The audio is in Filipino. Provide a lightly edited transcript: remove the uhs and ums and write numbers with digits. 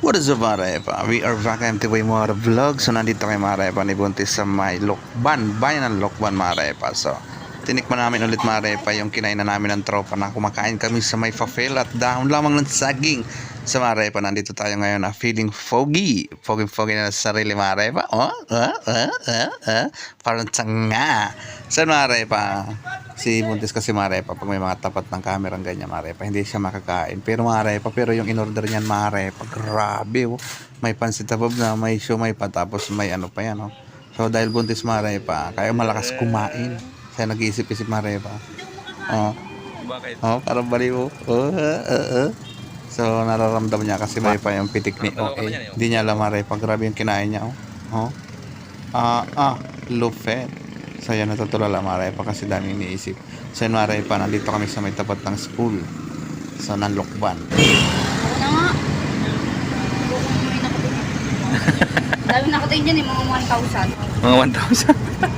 What is up mga repa? We are back at MTV mga vlog. So nandito kayo mga repa ni Buntis sa may Lokban, bayan ng Lokban mga repa. So tinikman namin ulit mga repa yung kinainan namin ng tropa na kumakain kami sa may fafel at dahon lamang ng saging. Sa mga repa, nandito tayo ngayon na feeling foggy. Foggy na sa sarili mga repa. Parang tsanga. So mga repa, si Buntis kasi mga repa, pag may mga tapat ng camera ganyan mga repa, hindi siya makakain. Pero mga repa, pero yung in-order niyan mga repa, grabe oh. May pansit above na, may siomay pa, tapos may ano pa yan oh. So dahil Buntis mga repa, kaya malakas kumain. Kaya nag-iisip-isip mga repa. Bakit? Parang baliw. So nararamdaman niya kasi may pa yung pitik ni OA. Hindi niya alam mga repa, grabe yung kinain niya oh. Lupet. So yan, natutulala mga repa kasi dami iniisip. So yun mga repa, nandito kami sa may tapat ng school. So ng Lokban. Ako na nga. Dami nakatingin dyan mga 1,000. Mga 1,000.